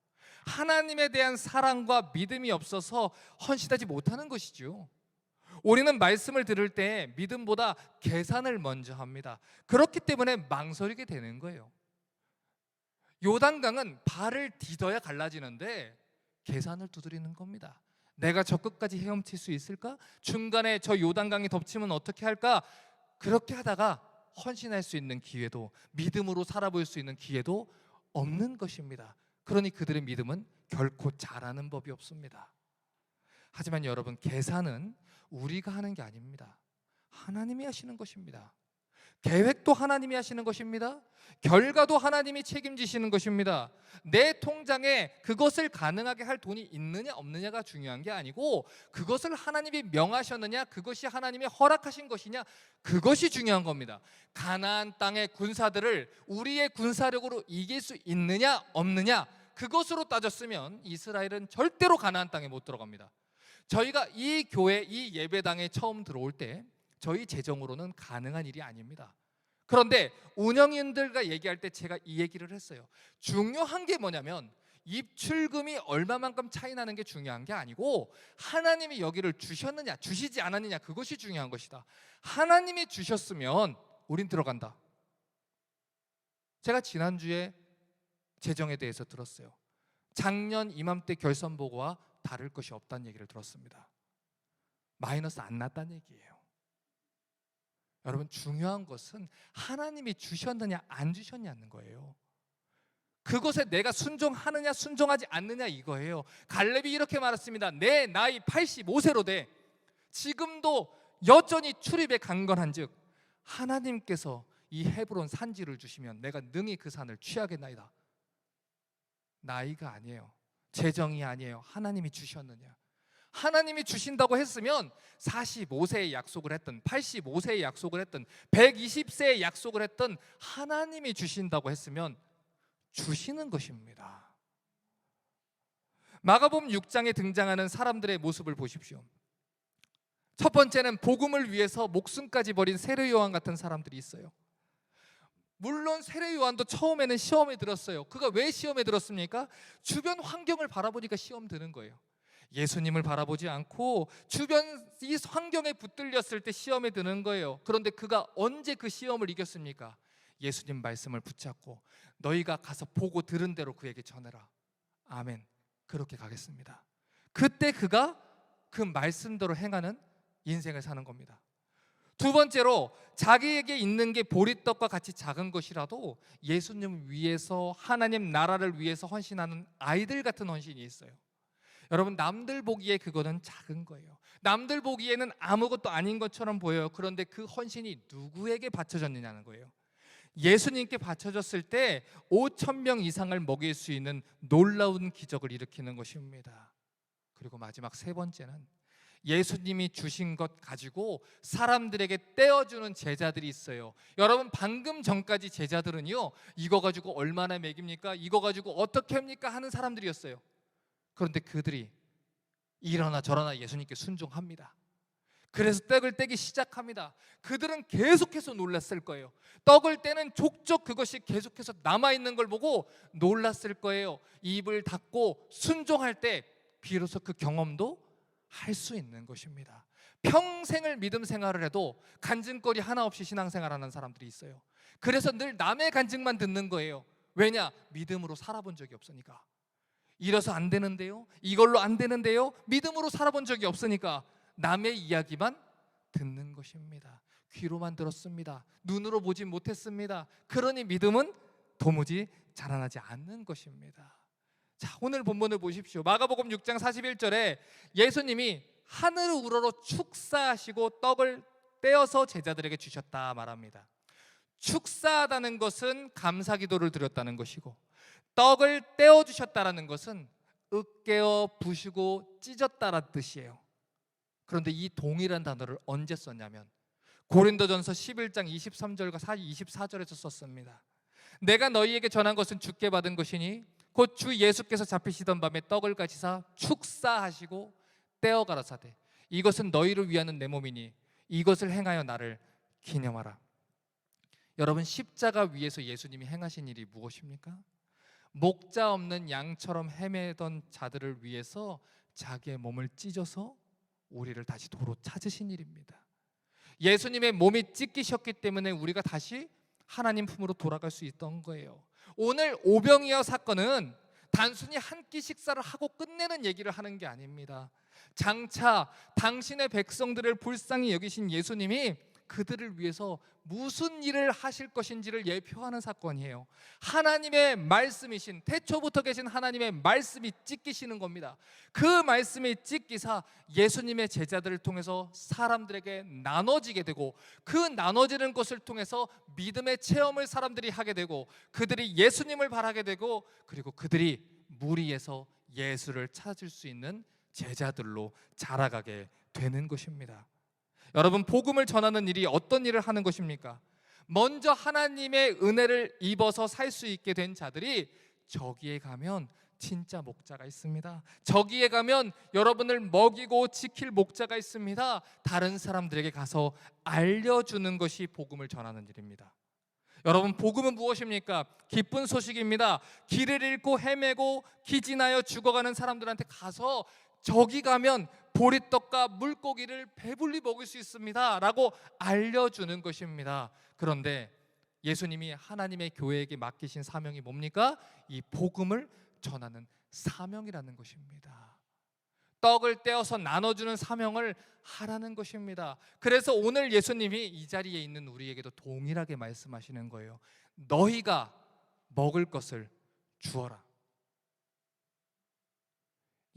하나님에 대한 사랑과 믿음이 없어서 헌신하지 못하는 것이죠. 우리는 말씀을 들을 때 믿음보다 계산을 먼저 합니다. 그렇기 때문에 망설이게 되는 거예요. 요단강은 발을 디뎌야 갈라지는데 계산을 두드리는 겁니다. 내가 저 끝까지 헤엄칠 수 있을까? 중간에 저 요단강이 덮치면 어떻게 할까? 그렇게 하다가 헌신할 수 있는 기회도, 믿음으로 살아볼 수 있는 기회도 없는 것입니다. 그러니 그들의 믿음은 결코 자라는 법이 없습니다. 하지만 여러분, 계산은 우리가 하는 게 아닙니다. 하나님이 하시는 것입니다. 계획도 하나님이 하시는 것입니다. 결과도 하나님이 책임지시는 것입니다. 내 통장에 그것을 가능하게 할 돈이 있느냐 없느냐가 중요한 게 아니고, 그것을 하나님이 명하셨느냐, 그것이 하나님이 허락하신 것이냐, 그것이 중요한 겁니다. 가나안 땅의 군사들을 우리의 군사력으로 이길 수 있느냐 없느냐, 그것으로 따졌으면 이스라엘은 절대로 가나안 땅에 못 들어갑니다. 저희가 이 교회, 이 예배당에 처음 들어올 때 저희 재정으로는 가능한 일이 아닙니다. 그런데 운영인들과 얘기할 때 제가 이 얘기를 했어요. 중요한 게 뭐냐면 입출금이 얼마만큼 차이 나는 게 중요한 게 아니고, 하나님이 여기를 주셨느냐 주시지 않았느냐, 그것이 중요한 것이다. 하나님이 주셨으면 우린 들어간다. 제가 지난주에 재정에 대해서 들었어요. 작년 이맘때 결산 보고와 다를 것이 없다는 얘기를 들었습니다. 마이너스 안 났다는 얘기예요. 여러분, 중요한 것은 하나님이 주셨느냐 안 주셨냐는 거예요. 그것에 내가 순종하느냐 순종하지 않느냐 이거예요. 갈렙이 이렇게 말했습니다. 내 나이 85세로 돼 지금도 여전히 출입에 강건한즉 하나님께서 이 헤브론 산지를 주시면 내가 능히 그 산을 취하겠나이다. 나이가 아니에요. 재정이 아니에요. 하나님이 주셨느냐. 하나님이 주신다고 했으면 45세에 약속을 했든 85세에 약속을 했든 120세에 약속을 했든 하나님이 주신다고 했으면 주시는 것입니다. 마가복음 6장에 등장하는 사람들의 모습을 보십시오. 첫 번째는 복음을 위해서 목숨까지 버린 세례 요한 같은 사람들이 있어요. 물론 세례 요한도 처음에는 시험에 들었어요. 그가 왜 시험에 들었습니까? 주변 환경을 바라보니까 시험 드는 거예요. 예수님을 바라보지 않고 주변 이 환경에 붙들렸을 때 시험에 드는 거예요. 그런데 그가 언제 그 시험을 이겼습니까? 예수님 말씀을 붙잡고 너희가 가서 보고 들은 대로 그에게 전해라. 아멘. 그렇게 가겠습니다. 그때 그가 그 말씀대로 행하는 인생을 사는 겁니다. 두 번째로, 자기에게 있는 게 보리떡과 같이 작은 것이라도 예수님 위해서, 하나님 나라를 위해서 헌신하는 아이들 같은 헌신이 있어요. 여러분, 남들 보기에 그거는 작은 거예요. 남들 보기에는 아무것도 아닌 것처럼 보여요. 그런데 그 헌신이 누구에게 바쳐졌느냐는 거예요. 예수님께 바쳐졌을 때 5,000명 이상을 먹일 수 있는 놀라운 기적을 일으키는 것입니다. 그리고 마지막 세 번째는, 예수님이 주신 것 가지고 사람들에게 떼어주는 제자들이 있어요. 여러분, 방금 전까지 제자들은요, 이거 가지고 얼마나 먹입니까? 이거 가지고 어떻게 합니까? 하는 사람들이었어요. 그런데 그들이 이러나 저러나 예수님께 순종합니다. 그래서 떡을 떼기 시작합니다. 그들은 계속해서 놀랐을 거예요. 떡을 떼는 족족 그것이 계속해서 남아있는 걸 보고 놀랐을 거예요. 입을 닫고 순종할 때 비로소 그 경험도 할 수 있는 것입니다. 평생을 믿음 생활을 해도 간증거리 하나 없이 신앙생활하는 사람들이 있어요. 그래서 늘 남의 간증만 듣는 거예요. 왜냐? 믿음으로 살아본 적이 없으니까. 이래서 안 되는데요, 이걸로 안 되는데요, 믿음으로 살아본 적이 없으니까 남의 이야기만 듣는 것입니다. 귀로만 들었습니다. 눈으로 보지 못했습니다. 그러니 믿음은 도무지 자라나지 않는 것입니다. 자, 오늘 본문을 보십시오. 마가복음 6장 41절에 예수님이 하늘 우러러 축사하시고 떡을 떼어서 제자들에게 주셨다 말합니다. 축사하다는 것은 감사기도를 드렸다는 것이고, 떡을 떼어 주셨다는 것은 으깨어 부시고 찢었다라는 뜻이에요. 그런데 이 동일한 단어를 언제 썼냐면 고린도전서 11장 23절과 24절에서 썼습니다. 내가 너희에게 전한 것은 주께 받은 것이니 곧 주 예수께서 잡히시던 밤에 떡을 가지사 축사하시고 떼어 가라사대 이것은 너희를 위하는 내 몸이니 이것을 행하여 나를 기념하라. 여러분, 십자가 위에서 예수님이 행하신 일이 무엇입니까? 목자 없는 양처럼 헤매던 자들을 위해서 자기의 몸을 찢어서 우리를 다시 도로 찾으신 일입니다. 예수님의 몸이 찢기셨기 때문에 우리가 다시 하나님 품으로 돌아갈 수 있던 거예요. 오늘 오병이어 사건은 단순히 한 끼 식사를 하고 끝내는 얘기를 하는 게 아닙니다. 장차 당신의 백성들을 불쌍히 여기신 예수님이 그들을 위해서 무슨 일을 하실 것인지를 예표하는 사건이에요. 하나님의 말씀이신, 태초부터 계신 하나님의 말씀이 찢기시는 겁니다. 그 말씀이 찢기사 예수님의 제자들을 통해서 사람들에게 나눠지게 되고, 그 나눠지는 것을 통해서 믿음의 체험을 사람들이 하게 되고, 그들이 예수님을 바라게 되고, 그리고 그들이 무리에서 예수를 찾을 수 있는 제자들로 자라가게 되는 것입니다. 여러분, 복음을 전하는 일이 어떤 일을 하는 것입니까? 먼저 하나님의 은혜를 입어서 살 수 있게 된 자들이 저기에 가면 진짜 목자가 있습니다. 저기에 가면 여러분을 먹이고 지킬 목자가 있습니다. 다른 사람들에게 가서 알려주는 것이 복음을 전하는 일입니다. 여러분, 복음은 무엇입니까? 기쁜 소식입니다. 길을 잃고 헤매고 기진하여 죽어가는 사람들한테 가서 저기 가면 보리떡과 물고기를 배불리 먹을 수 있습니다 라고 알려주는 것입니다. 그런데 예수님이 하나님의 교회에게 맡기신 사명이 뭡니까? 이 복음을 전하는 사명이라는 것입니다. 떡을 떼어서 나눠주는 사명을 하라는 것입니다. 그래서 오늘 예수님이 이 자리에 있는 우리에게도 동일하게 말씀하시는 거예요. 너희가 먹을 것을 주어라.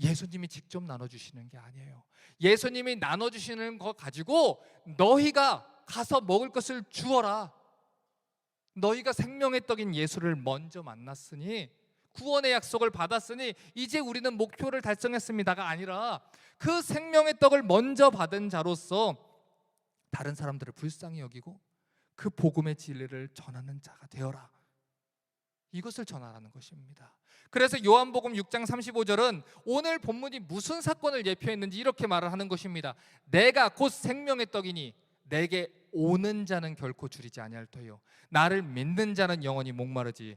예수님이 직접 나눠주시는 게 아니에요. 예수님이 나눠주시는 거 가지고 너희가 가서 먹을 것을 주어라. 너희가 생명의 떡인 예수를 먼저 만났으니, 구원의 약속을 받았으니 이제 우리는 목표를 달성했습니다가 아니라 그 생명의 떡을 먼저 받은 자로서 다른 사람들을 불쌍히 여기고 그 복음의 진리를 전하는 자가 되어라. 이것을 전하라는 것입니다. 그래서 요한복음 6장 35절은 오늘 본문이 무슨 사건을 예표했는지 이렇게 말을 하는 것입니다. 내가 곧 생명의 떡이니 내게 오는 자는 결코 줄이지 아니할 터요 나를 믿는 자는 영원히 목마르지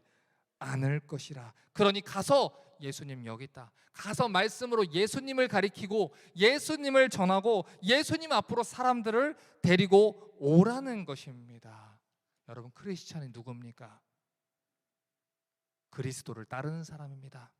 않을 것이라. 그러니 가서 예수님 여기 있다. 가서 말씀으로 예수님을 가리키고 예수님을 전하고 예수님 앞으로 사람들을 데리고 오라는 것입니다. 여러분, 크리스찬이 누굽니까? 그리스도를 따르는 사람입니다.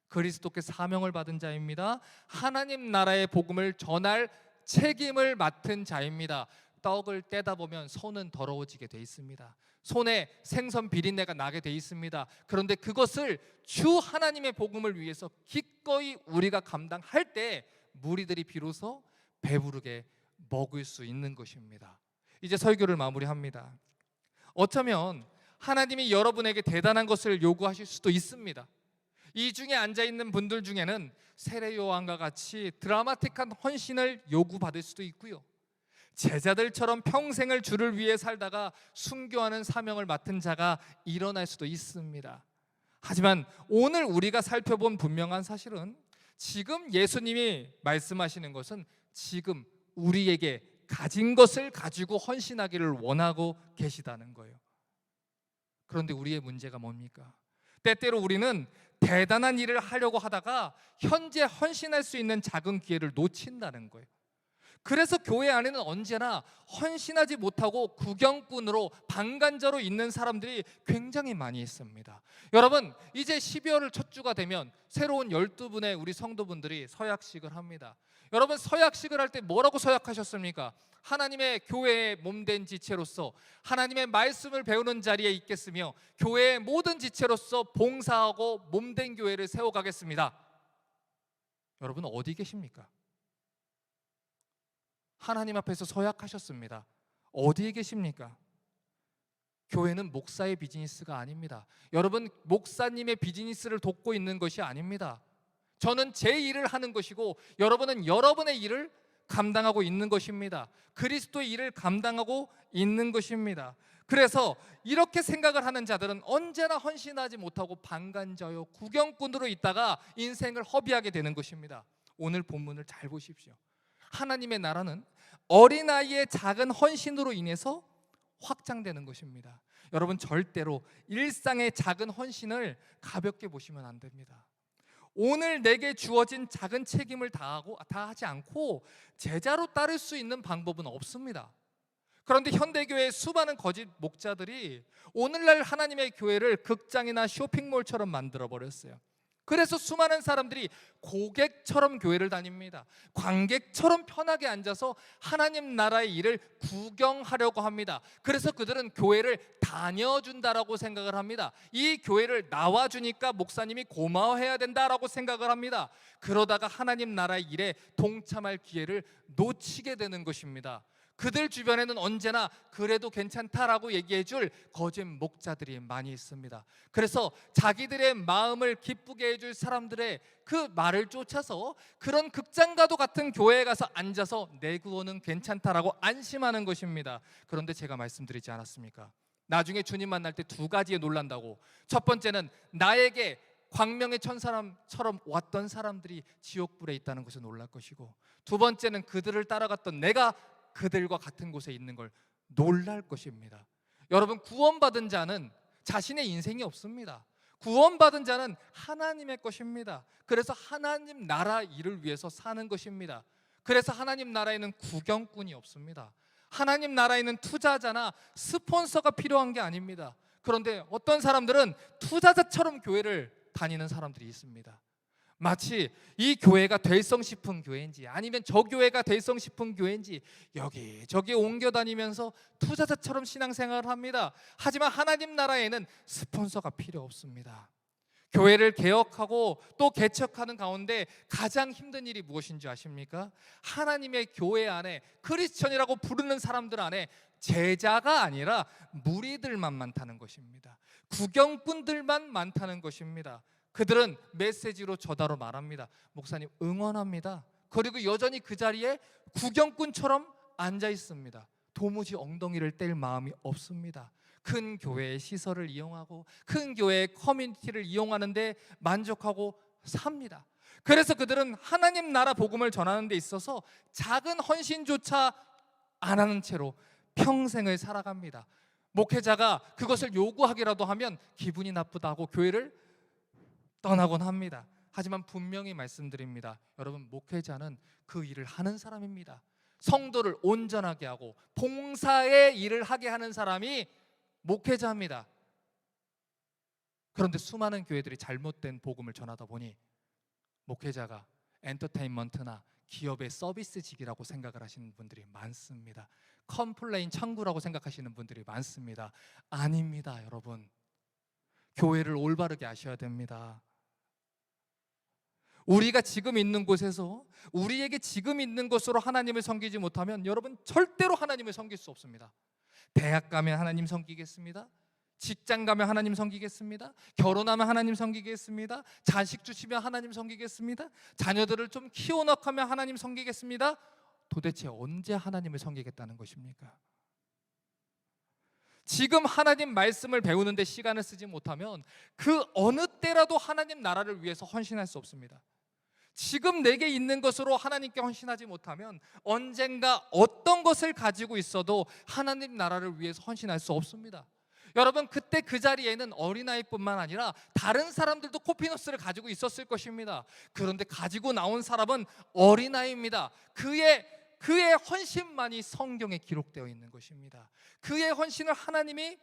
그리스도께 사명을 받은 자입니다. 하나님 나라의 복음을 전할 책임을 맡은 자입니다. 떡을 떼다 보면 손은 더러워지게 돼 있습니다. 손에 생선 비린내가 나게 돼 있습니다. 그런데 그것을 주 하나님의 복음을 위해서 기꺼이 우리가 감당할 때 무리들이 비로소 배부르게 먹을 수 있는 것입니다. 이제 설교를 마무리합니다. 어쩌면 하나님이 여러분에게 대단한 것을 요구하실 수도 있습니다. 이 중에 앉아있는 분들 중에는 세례 요한과 같이 드라마틱한 헌신을 요구받을 수도 있고요, 제자들처럼 평생을 주를 위해 살다가 순교하는 사명을 맡은 자가 일어날 수도 있습니다. 하지만 오늘 우리가 살펴본 분명한 사실은 지금 예수님이 말씀하시는 것은 지금 우리에게 가진 것을 가지고 헌신하기를 원하고 계시다는 거예요. 그런데 우리의 문제가 뭡니까? 때때로 우리는 대단한 일을 하려고 하다가 현재 헌신할 수 있는 작은 기회를 놓친다는 거예요. 그래서 교회 안에는 언제나 헌신하지 못하고 구경꾼으로 방관자로 있는 사람들이 굉장히 많이 있습니다. 여러분, 이제 12월을 첫 주가 되면 새로운 12분의 우리 성도분들이 서약식을 합니다. 여러분, 서약식을 할 때 뭐라고 서약하셨습니까? 하나님의 교회의 몸된 지체로서 하나님의 말씀을 배우는 자리에 있겠으며 교회의 모든 지체로서 봉사하고 몸된 교회를 세워가겠습니다. 여러분, 어디 계십니까? 하나님 앞에서 서약하셨습니다. 어디에 계십니까? 교회는 목사의 비즈니스가 아닙니다. 여러분, 목사님의 비즈니스를 돕고 있는 것이 아닙니다. 저는 제 일을 하는 것이고 여러분은 여러분의 일을 감당하고 있는 것입니다. 그리스도의 일을 감당하고 있는 것입니다. 그래서 이렇게 생각을 하는 자들은 언제나 헌신하지 못하고 방관자요 구경꾼으로 있다가 인생을 허비하게 되는 것입니다. 오늘 본문을 잘 보십시오. 하나님의 나라는 어린아이의 작은 헌신으로 인해서 확장되는 것입니다. 여러분, 절대로 일상의 작은 헌신을 가볍게 보시면 안 됩니다. 오늘 내게 주어진 작은 책임을 다하지 않고 제자로 따를 수 있는 방법은 없습니다. 그런데 현대교회의 수많은 거짓 목자들이 오늘날 하나님의 교회를 극장이나 쇼핑몰처럼 만들어버렸어요. 그래서 수많은 사람들이 고객처럼 교회를 다닙니다. 관객처럼 편하게 앉아서 하나님 나라의 일을 구경하려고 합니다. 그래서 그들은 교회를 다녀준다라고 생각을 합니다. 이 교회를 나와주니까 목사님이 고마워해야 된다라고 생각을 합니다. 그러다가 하나님 나라의 일에 동참할 기회를 놓치게 되는 것입니다. 그들 주변에는 언제나 그래도 괜찮다라고 얘기해줄 거짓 목자들이 많이 있습니다. 그래서 자기들의 마음을 기쁘게 해줄 사람들의 그 말을 쫓아서 그런 극장과도 같은 교회에 가서 앉아서 내 구원은 괜찮다라고 안심하는 것입니다. 그런데 제가 말씀드리지 않았습니까? 나중에 주님 만날 때 두 가지에 놀란다고. 첫 번째는 나에게 광명의 천사처럼 왔던 사람들이 지옥불에 있다는 것에 놀랄 것이고, 두 번째는 그들을 따라갔던 내가 그들과 같은 곳에 있는 걸 놀랄 것입니다. 여러분, 구원받은 자는 자신의 인생이 없습니다. 구원받은 자는 하나님의 것입니다. 그래서 하나님 나라 일을 위해서 사는 것입니다. 그래서 하나님 나라에는 구경꾼이 없습니다. 하나님 나라에는 투자자나 스폰서가 필요한 게 아닙니다. 그런데 어떤 사람들은 투자자처럼 교회를 다니는 사람들이 있습니다. 마치 이 교회가 될성 싶은 교회인지 아니면 저 교회가 될성 싶은 교회인지 여기저기 옮겨 다니면서 투자자처럼 신앙생활을 합니다. 하지만 하나님 나라에는 스폰서가 필요 없습니다. 교회를 개혁하고 또 개척하는 가운데 가장 힘든 일이 무엇인지 아십니까? 하나님의 교회 안에 크리스천이라고 부르는 사람들 안에 제자가 아니라 무리들만 많다는 것입니다. 구경꾼들만 많다는 것입니다. 그들은 메시지로 저다로 말합니다. 목사님 응원합니다. 그리고 여전히 그 자리에 구경꾼처럼 앉아 있습니다. 도무지 엉덩이를 뗄 마음이 없습니다. 큰 교회의 시설을 이용하고 큰 교회의 커뮤니티를 이용하는데 만족하고 삽니다. 그래서 그들은 하나님 나라 복음을 전하는 데 있어서 작은 헌신조차 안 하는 채로 평생을 살아갑니다. 목회자가 그것을 요구하기라도 하면 기분이 나쁘다고 교회를 떠나곤 합니다. 하지만 분명히 말씀드립니다. 여러분, 목회자는 그 일을 하는 사람입니다. 성도를 온전하게 하고 봉사의 일을 하게 하는 사람이 목회자입니다. 그런데 수많은 교회들이 잘못된 복음을 전하다 보니 목회자가 엔터테인먼트나 기업의 서비스직이라고 생각을 하시는 분들이 많습니다. 컴플레인 창구라고 생각하시는 분들이 많습니다. 아닙니다, 여러분. 교회를 올바르게 아셔야 됩니다. 우리가 지금 있는 곳에서 우리에게 지금 있는 곳으로 하나님을 섬기지 못하면 여러분 절대로 하나님을 섬길 수 없습니다. 대학 가면 하나님 섬기겠습니다. 직장 가면 하나님 섬기겠습니다. 결혼하면 하나님 섬기겠습니다. 자식 주시면 하나님 섬기겠습니다. 자녀들을 좀 키워넣으면 하나님 섬기겠습니다. 도대체 언제 하나님을 섬기겠다는 것입니까? 지금 하나님 말씀을 배우는데 시간을 쓰지 못하면 그 어느 때라도 하나님 나라를 위해서 헌신할 수 없습니다. 지금 내게 있는 것으로 하나님께 헌신하지 못하면 언젠가 어떤 것을 가지고 있어도 하나님 나라를 위해서 헌신할 수 없습니다. 여러분, 그때 그 자리에는 어린아이뿐만 아니라 다른 사람들도 코피노스를 가지고 있었을 것입니다. 그런데 가지고 나온 사람은 어린아이입니다. 그의 헌신만이 성경에 기록되어 있는 것입니다. 그의 헌신을 하나님이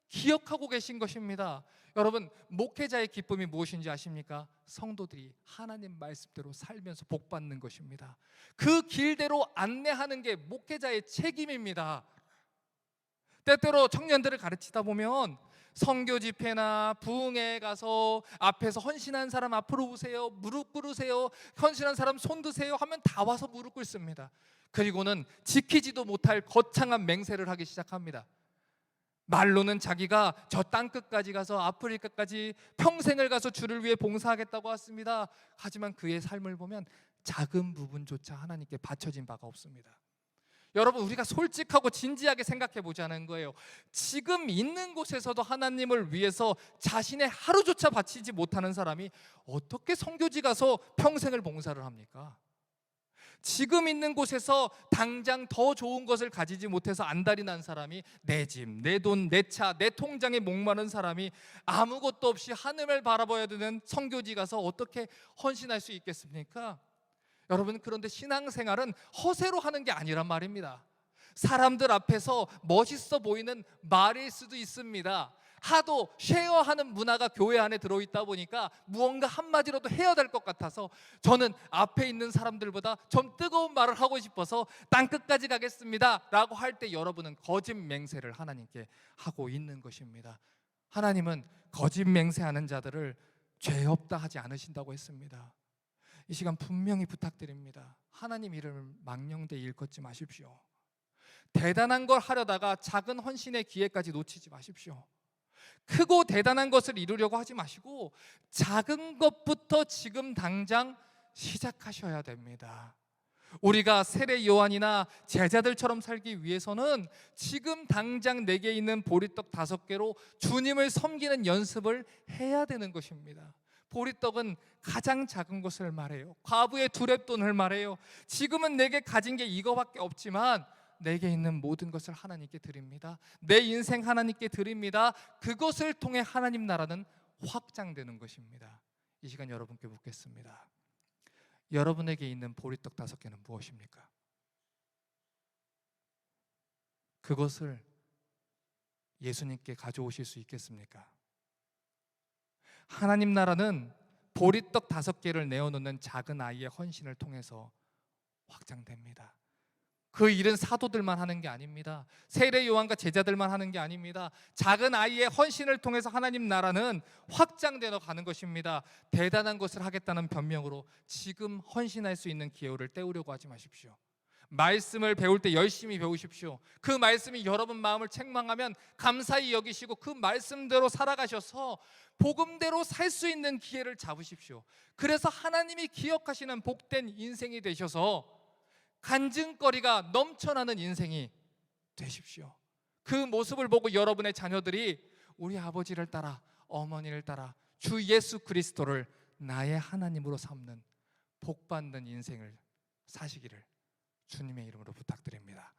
기억하고 계신 것입니다. 여러분, 목회자의 기쁨이 무엇인지 아십니까? 성도들이 하나님 말씀대로 살면서 복받는 것입니다. 그 길대로 안내하는 게 목회자의 책임입니다. 때때로 청년들을 가르치다 보면 선교 집회나 부흥회에 가서 앞에서 헌신한 사람 앞으로 오세요, 무릎 꿇으세요, 헌신한 사람 손 드세요 하면 다 와서 무릎 꿇습니다. 그리고는 지키지도 못할 거창한 맹세를 하기 시작합니다. 말로는 자기가 저 땅끝까지 가서 아프리카까지 평생을 가서 주를 위해 봉사하겠다고 왔습니다. 하지만 그의 삶을 보면 작은 부분조차 하나님께 바쳐진 바가 없습니다. 여러분, 우리가 솔직하고 진지하게 생각해 보자는 거예요. 지금 있는 곳에서도 하나님을 위해서 자신의 하루조차 바치지 못하는 사람이 어떻게 선교지 가서 평생을 봉사를 합니까? 지금 있는 곳에서 당장 더 좋은 것을 가지지 못해서 안달이 난 사람이 내 집, 내 돈, 내 차, 내 통장에 목마른 사람이 아무것도 없이 하늘을 바라봐야 되는 선교지 가서 어떻게 헌신할 수 있겠습니까? 여러분, 그런데 신앙생활은 허세로 하는 게 아니란 말입니다. 사람들 앞에서 멋있어 보이는 말일 수도 있습니다. 하도 쉐어하는 문화가 교회 안에 들어있다 보니까 무언가 한마디라도 해야 될 것 같아서 저는 앞에 있는 사람들보다 좀 뜨거운 말을 하고 싶어서 땅끝까지 가겠습니다 라고 할 때 여러분은 거짓 맹세를 하나님께 하고 있는 것입니다. 하나님은 거짓 맹세하는 자들을 죄 없다 하지 않으신다고 했습니다. 이 시간 분명히 부탁드립니다. 하나님 이름을 망령되이 일컫지 마십시오. 대단한 걸 하려다가 작은 헌신의 기회까지 놓치지 마십시오. 크고 대단한 것을 이루려고 하지 마시고 작은 것부터 지금 당장 시작하셔야 됩니다. 우리가 세례 요한이나 제자들처럼 살기 위해서는 지금 당장 내게 있는 보리떡 5개로 주님을 섬기는 연습을 해야 되는 것입니다. 보리떡은 가장 작은 것을 말해요. 과부의 2렙돈을 말해요. 지금은 내게 가진 게 이거밖에 없지만 내게 있는 모든 것을 하나님께 드립니다. 내 인생 하나님께 드립니다. 그것을 통해 하나님 나라는 확장되는 것입니다. 이 시간 여러분께 묻겠습니다. 여러분에게 있는 보리떡 5개는 무엇입니까? 그것을 예수님께 가져오실 수 있겠습니까? 하나님 나라는 보리떡 5개를 내어놓는 작은 아이의 헌신을 통해서 확장됩니다. 그 일은 사도들만 하는 게 아닙니다. 세례 요한과 제자들만 하는 게 아닙니다. 작은 아이의 헌신을 통해서 하나님 나라는 확장되어 가는 것입니다. 대단한 것을 하겠다는 변명으로 지금 헌신할 수 있는 기회를 때우려고 하지 마십시오. 말씀을 배울 때 열심히 배우십시오. 그 말씀이 여러분 마음을 책망하면 감사히 여기시고 그 말씀대로 살아가셔서 복음대로 살 수 있는 기회를 잡으십시오. 그래서 하나님이 기억하시는 복된 인생이 되셔서 간증거리가 넘쳐나는 인생이 되십시오. 그 모습을 보고 여러분의 자녀들이 우리 아버지를 따라 어머니를 따라 주 예수 그리스도를 나의 하나님으로 삼는 복받는 인생을 사시기를 주님의 이름으로 부탁드립니다.